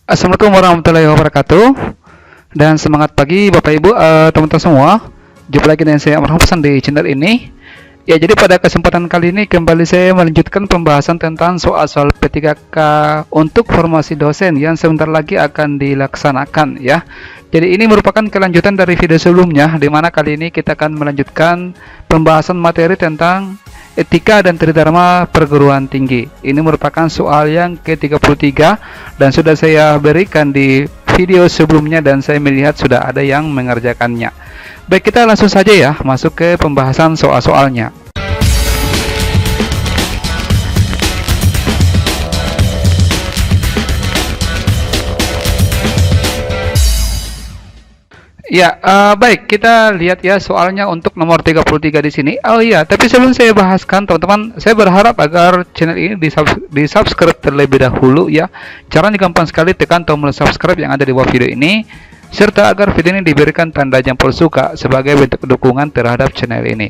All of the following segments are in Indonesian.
Assalamualaikum warahmatullahi wabarakatuh. Dan semangat pagi Bapak Ibu, teman-teman semua. Jumpa lagi dengan saya Amar Hasan di channel ini. Ya, jadi pada kesempatan kali ini kembali saya melanjutkan pembahasan tentang soal-soal P3K untuk formasi dosen yang sebentar lagi akan dilaksanakan ya. Jadi ini merupakan kelanjutan dari video sebelumnya, di mana kali ini kita akan melanjutkan pembahasan materi tentang etika dan tridharma perguruan tinggi. Ini merupakan soal yang ke-33 dan sudah saya berikan di video sebelumnya dan saya melihat sudah ada yang mengerjakannya. Baik, kita langsung saja ya masuk ke pembahasan soal-soalnya. Ya, baik, kita lihat ya soalnya untuk nomor 33 di sini. Oh iya, tapi sebelum saya bahaskan, teman-teman, saya berharap agar channel ini di-subscribe terlebih dahulu ya. Caranya gampang sekali, tekan tombol subscribe yang ada di bawah video ini, serta agar video ini diberikan tanda jempol suka sebagai bentuk dukungan terhadap channel ini.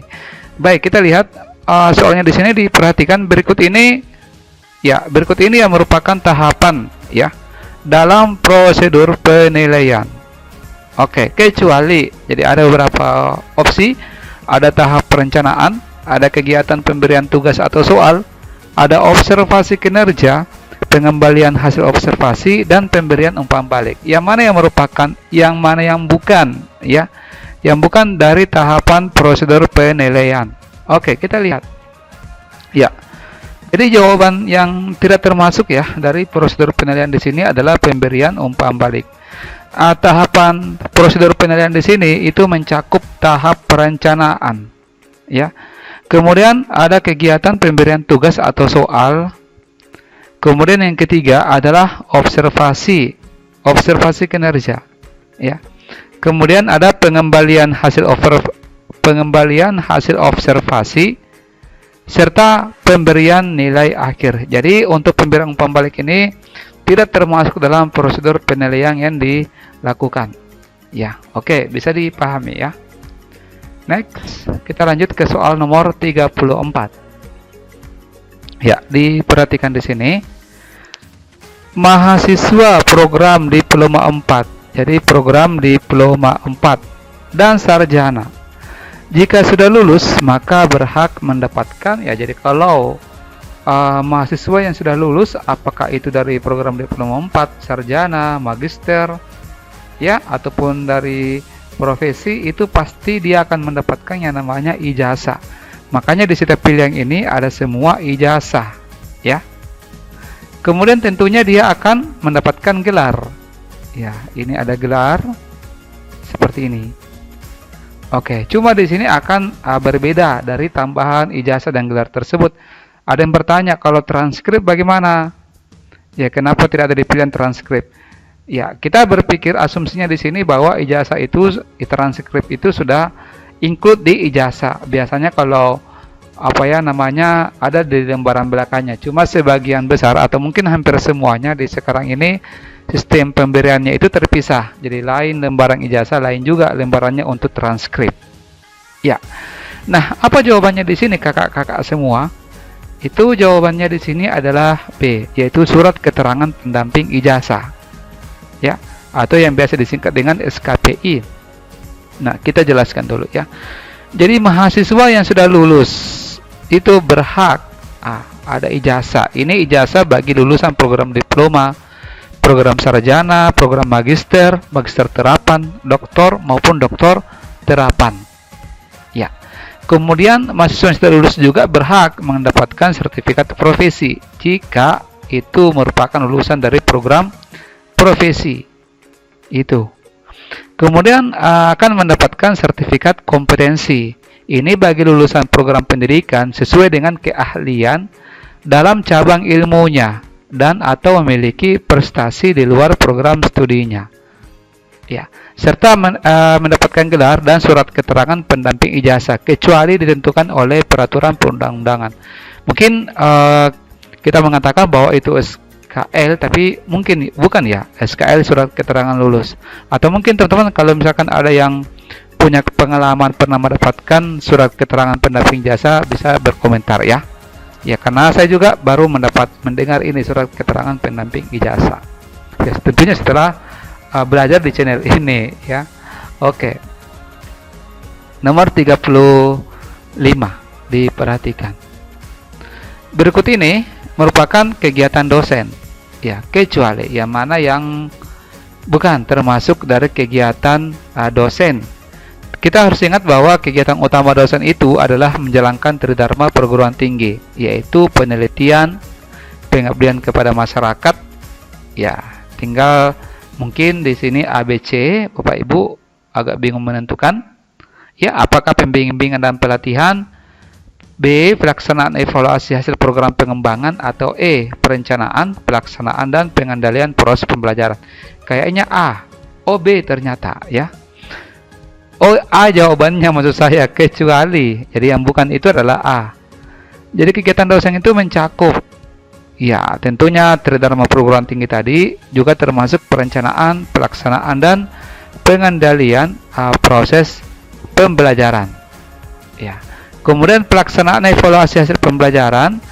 Baik, kita lihat soalnya di sini, diperhatikan berikut ini. Ya, berikut ini yang merupakan tahapan ya dalam prosedur penilaian. Oke, kecuali jadi ada beberapa opsi, ada tahap perencanaan, ada kegiatan pemberian tugas atau soal, ada observasi kinerja, pengembalian hasil observasi, dan pemberian umpan balik. Yang mana yang merupakan, yang mana yang bukan, ya? Yang bukan dari tahapan prosedur penilaian. Oke, kita lihat. Ya. Jadi jawaban yang tidak termasuk ya dari prosedur penilaian di sini adalah pemberian umpan balik. Tahapan prosedur penilaian di sini itu mencakup tahap perencanaan ya. Kemudian ada kegiatan pemberian tugas atau soal. Kemudian yang ketiga adalah observasi kinerja ya. Kemudian ada pengembalian hasil observasi serta pemberian nilai akhir. Jadi untuk pemberian umpan balik ini tidak termasuk dalam prosedur penilaian yang dilakukan. Ya, oke, bisa dipahami ya. Next, kita lanjut ke soal nomor 34. Ya, diperhatikan di sini. Mahasiswa program diploma 4. Jadi program diploma 4 dan sarjana. Jika sudah lulus, maka berhak mendapatkan ya. Jadi kalau mahasiswa yang sudah lulus, apakah itu dari program diploma 4, sarjana, magister, ya, ataupun dari profesi, itu pasti dia akan mendapatkan yang namanya ijazah. Makanya di setiap pilihan ini ada semua ijazah, ya. Kemudian tentunya dia akan mendapatkan gelar. Ya, ini ada gelar seperti ini. Oke, cuma di sini akan berbeda dari tambahan ijazah dan gelar tersebut. Ada yang bertanya, kalau transkrip bagaimana? Ya, kenapa tidak ada di pilihan transkrip? Ya, kita berpikir asumsinya di sini bahwa ijazah itu, transkrip itu sudah include di ijazah. Biasanya kalau ada di lembaran belakangnya. Cuma sebagian besar atau mungkin hampir semuanya di sekarang ini sistem pemberiannya itu terpisah. Jadi lain lembaran ijazah, lain juga lembarannya untuk transkrip. Ya. Nah, apa jawabannya di sini kakak-kakak semua? Itu jawabannya di sini adalah B, yaitu surat keterangan pendamping ijazah. Ya, atau yang biasa disingkat dengan SKPI. Nah, kita jelaskan dulu ya. Jadi mahasiswa yang sudah lulus itu berhak ada ijazah. Ini ijazah bagi lulusan program diploma, program sarjana, program magister, magister terapan, doktor maupun doktor terapan. Ya. Kemudian mahasiswa yang sudah lulus juga berhak mendapatkan sertifikat profesi jika itu merupakan lulusan dari program profesi itu. Kemudian akan mendapatkan sertifikat kompetensi. Ini bagi lulusan program pendidikan sesuai dengan keahlian dalam cabang ilmunya dan atau memiliki prestasi di luar program studinya. Ya, serta mendapatkan gelar dan surat keterangan pendamping ijazah kecuali ditentukan oleh peraturan perundang-undangan. Mungkin kita mengatakan bahwa itu SKL, tapi mungkin bukan ya, SKL surat keterangan lulus. Atau mungkin teman-teman kalau misalkan ada yang punya pengalaman pernah mendapatkan surat keterangan pendamping ijazah, bisa berkomentar ya. Ya, karena saya juga baru mendengar ini surat keterangan pendamping ijazah. ya tentunya setelah belajar di channel ini ya. Oke. Nomor 35 diperhatikan. Berikut ini merupakan kegiatan dosen ya, kecuali yang mana yang bukan termasuk dari kegiatan dosen. Kita harus ingat bahwa kegiatan utama dosen itu adalah menjalankan tridharma perguruan tinggi, yaitu penelitian, pengabdian kepada masyarakat. Ya, tinggal mungkin di sini ABC, Bapak Ibu agak bingung menentukan. Ya, apakah pembimbingan dan pelatihan, B. pelaksanaan evaluasi hasil program pengembangan, atau E. perencanaan, pelaksanaan dan pengendalian proses pembelajaran. Kayaknya A. Oh, B ternyata ya. Oh, A jawabannya maksud saya, kecuali. Jadi yang bukan itu adalah A. Jadi kegiatan dosen itu mencakup ya tentunya tridharma perguruan tinggi tadi, juga termasuk perencanaan, pelaksanaan dan pengendalian proses pembelajaran. Ya. Kemudian pelaksanaan evaluasi hasil pembelajaran,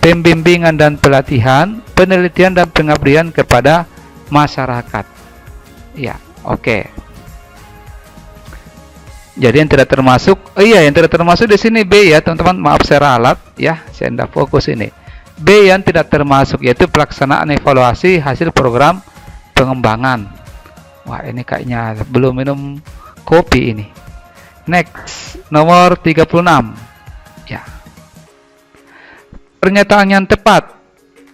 pembimbingan dan pelatihan, penelitian dan pengabdian kepada masyarakat. Ya, oke. Jadi yang tidak termasuk, yang tidak termasuk di sini B ya, teman-teman. Maaf saya ralat ya, saya tidak fokus ini. B yang tidak termasuk yaitu pelaksanaan evaluasi hasil program pengembangan. Wah, ini kayaknya belum minum kopi ini. Next, nomor 36. Ya. Pernyataan yang tepat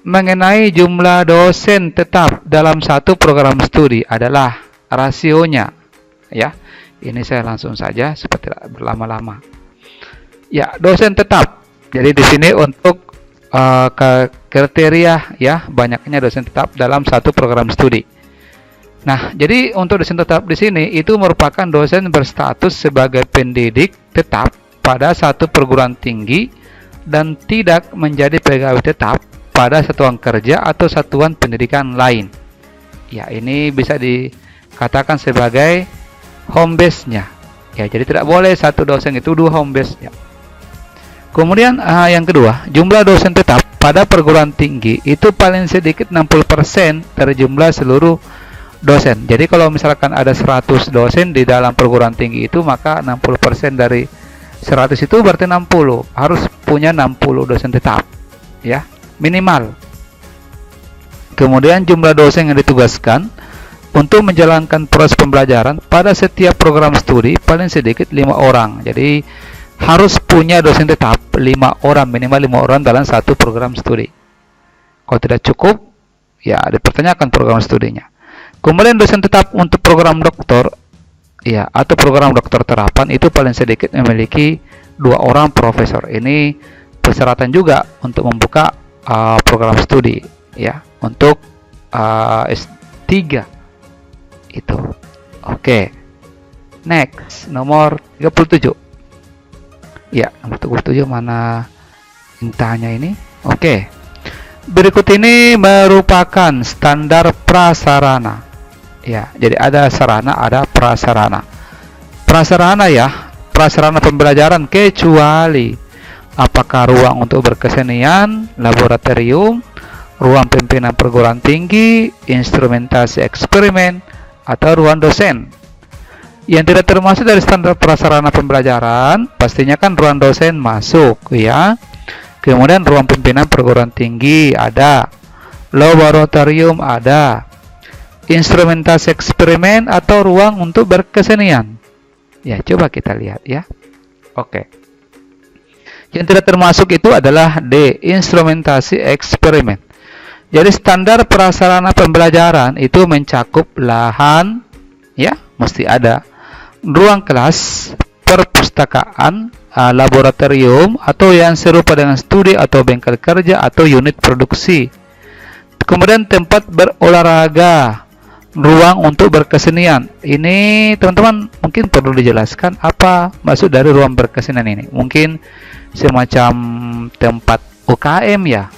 mengenai jumlah dosen tetap dalam satu program studi adalah rasionya. Ya. Ini saya langsung saja supaya tidak berlama-lama. Ya, dosen tetap. Jadi di sini untuk kriteria ya banyaknya dosen tetap dalam satu program studi. Nah, jadi untuk dosen tetap di sini itu merupakan dosen berstatus sebagai pendidik tetap pada satu perguruan tinggi dan tidak menjadi pegawai tetap pada satuan kerja atau satuan pendidikan lain. Ya, ini bisa dikatakan sebagai home base-nya. Ya, jadi tidak boleh satu dosen itu dua home base-nya. Kemudian yang kedua, jumlah dosen tetap pada perguruan tinggi itu paling sedikit 60% dari jumlah seluruh dosen. Jadi kalau misalkan ada 100 dosen di dalam perguruan tinggi itu, maka 60% dari 100 itu berarti 60. Harus punya 60 dosen tetap. Ya, minimal. Kemudian jumlah dosen yang ditugaskan untuk menjalankan proses pembelajaran pada setiap program studi paling sedikit 5 orang. Jadi harus punya dosen tetap 5 orang, minimal 5 orang dalam satu program studi. Kalau tidak cukup, ya dipertanyakan program studinya. Kemudian dosen tetap untuk program doktor, ya atau program doktor terapan itu paling sedikit memiliki 2 orang profesor. Ini persyaratan juga untuk membuka program studi, ya untuk S3. Itu. Oke. Next, nomor 37. Ya, nomor 37 mana intanya ini? Oke. Berikut ini merupakan standar prasarana. Ya, jadi ada sarana, ada prasarana. Prasarana ya, prasarana pembelajaran kecuali apakah ruang untuk berkesenian, laboratorium, ruang pimpinan perguruan tinggi, instrumentasi eksperimen, atau ruang dosen. Yang tidak termasuk dari standar prasarana pembelajaran pastinya kan ruang dosen masuk ya. Kemudian ruang pimpinan perguruan tinggi ada, laboratorium ada, instrumentasi eksperimen atau ruang untuk berkesenian. Ya, coba kita lihat ya. Oke. Yang tidak termasuk itu adalah D, instrumentasi eksperimen. Jadi standar prasarana pembelajaran itu mencakup lahan, ya, mesti ada, ruang kelas, perpustakaan, laboratorium, atau yang serupa dengan studi atau bengkel kerja atau unit produksi. Kemudian tempat berolahraga, ruang untuk berkesenian. Ini teman-teman mungkin perlu dijelaskan apa maksud dari ruang berkesenian ini. Mungkin semacam tempat UKM ya.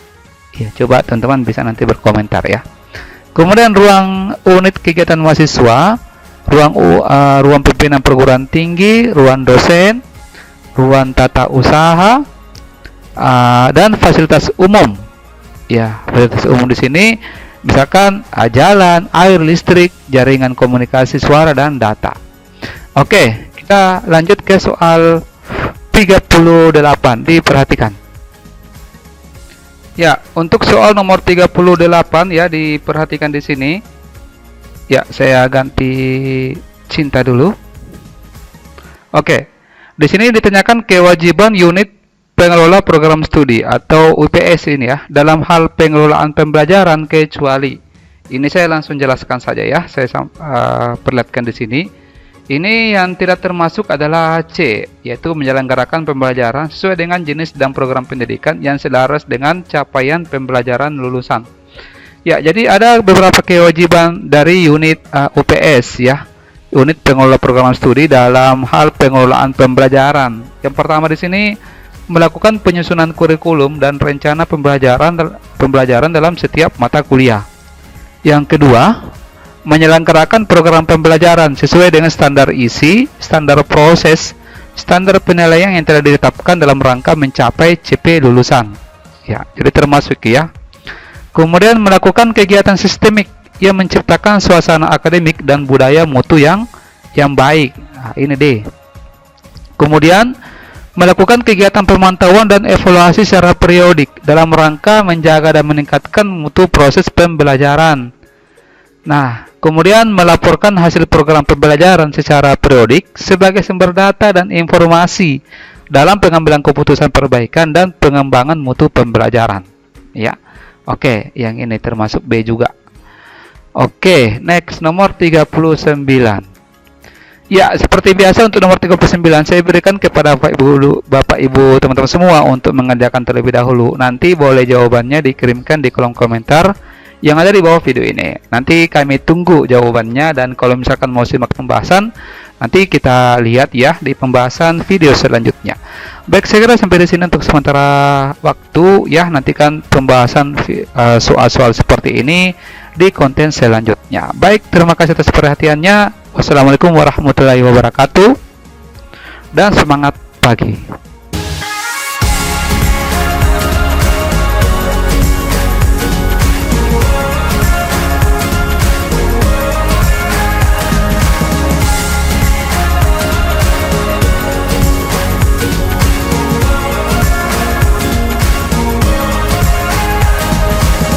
Ya, coba teman-teman bisa nanti berkomentar ya. Kemudian ruang unit kegiatan mahasiswa, ruang pimpinan perguruan tinggi, ruang dosen, ruang tata usaha, dan fasilitas umum. Ya, fasilitas umum di sini Misalkan jalan, air, listrik, jaringan komunikasi suara dan data. Oke, kita lanjut ke soal 38. Diperhatikan. Ya, untuk soal nomor 38 ya, diperhatikan di sini. Ya, saya ganti cinta dulu. Oke. Di sini ditanyakan kewajiban unit pengelola program studi atau UPS ini ya dalam hal pengelolaan pembelajaran kecuali. Ini saya langsung jelaskan saja ya. Saya perlihatkan di sini. Ini yang tidak termasuk adalah C, yaitu menyelenggarakan pembelajaran sesuai dengan jenis dan program pendidikan yang selaras dengan capaian pembelajaran lulusan. Ya, jadi ada beberapa kewajiban dari unit UPS ya. Unit pengelola program studi dalam hal pengelolaan pembelajaran. Yang pertama di sini melakukan penyusunan kurikulum dan rencana pembelajaran dalam setiap mata kuliah. Yang kedua, menyelenggarakan program pembelajaran sesuai dengan standar isi, standar proses, standar penilaian yang telah ditetapkan dalam rangka mencapai CP lulusan. Ya, jadi termasuk ya. Kemudian melakukan kegiatan sistemik yang menciptakan suasana akademik dan budaya mutu yang baik. Nah, ini deh. Kemudian melakukan kegiatan pemantauan dan evaluasi secara periodik dalam rangka menjaga dan meningkatkan mutu proses pembelajaran. Nah, kemudian melaporkan hasil program pembelajaran secara periodik sebagai sumber data dan informasi dalam pengambilan keputusan perbaikan dan pengembangan mutu pembelajaran. Ya. Oke, yang ini termasuk B juga. Oke, next nomor 39. Ya, seperti biasa untuk nomor 39 saya berikan kepada Bapak Ibu teman-teman semua untuk mengerjakan terlebih dahulu. Nanti boleh jawabannya dikirimkan di kolom komentar yang ada di bawah video ini. Nanti kami tunggu jawabannya, dan kalau misalkan mau simak pembahasan, nanti kita lihat ya di pembahasan video selanjutnya. Baik, saya kira sampai di sini untuk sementara waktu ya. Nantikan pembahasan soal-soal seperti ini di konten selanjutnya. Baik, terima kasih atas perhatiannya. Wassalamualaikum warahmatullahi wabarakatuh, dan semangat pagi.